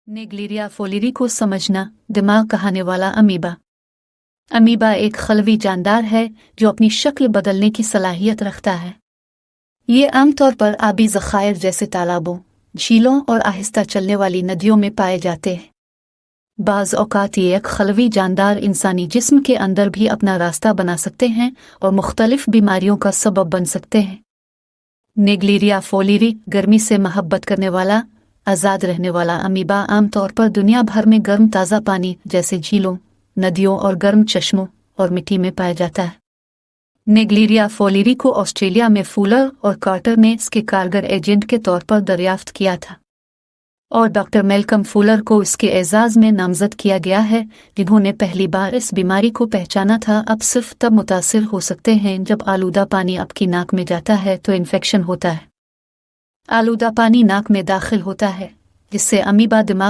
नेग्लेरिया फोलिरी को समझना, दिमाग कहाने वाला अमीबा। अमीबा एक खलवी जानदार है जो अपनी शक्ल बदलने की सलाहियत रखता है। ये आमतौर पर आबी ज़खायर जैसे तालाबों, झीलों और आहिस्ता चलने वाली नदियों में पाए जाते हैं। बाज़ औक़ात ये एक खलवी जानदार इंसानी जिस्म के अंदर भी अपना रास्ता बना सकते हैं और मुख्तलिफ बीमारियों का सबब बन सकते हैं। नेग्लेरिया फोलिरी गर्मी से महब्बत करने वाला, आज़ाद रहने वाला अमीबा आमतौर पर दुनिया भर में गर्म ताज़ा पानी जैसे झीलों, नदियों और गर्म चश्मों और मिट्टी में पाया जाता है। नेग्लेरिया फोलिरी को ऑस्ट्रेलिया में फूलर और कार्टर ने इसके कारगर एजेंट के तौर पर दरियाफ्त किया था और डॉक्टर मेलकम फूलर को इसके एजाज़ में नामज़द किया गया है, जिन्होंने पहली बार इस बीमारी को पहचाना था। अब सिर्फ तब मुतासिर हो सकते हैं जब आलूदा पानी आपकी नाक में जाता है तो इन्फेक्शन होता है। आलूदा पानी नाक में दाखिल होता है जिससे अमीबा दिमाग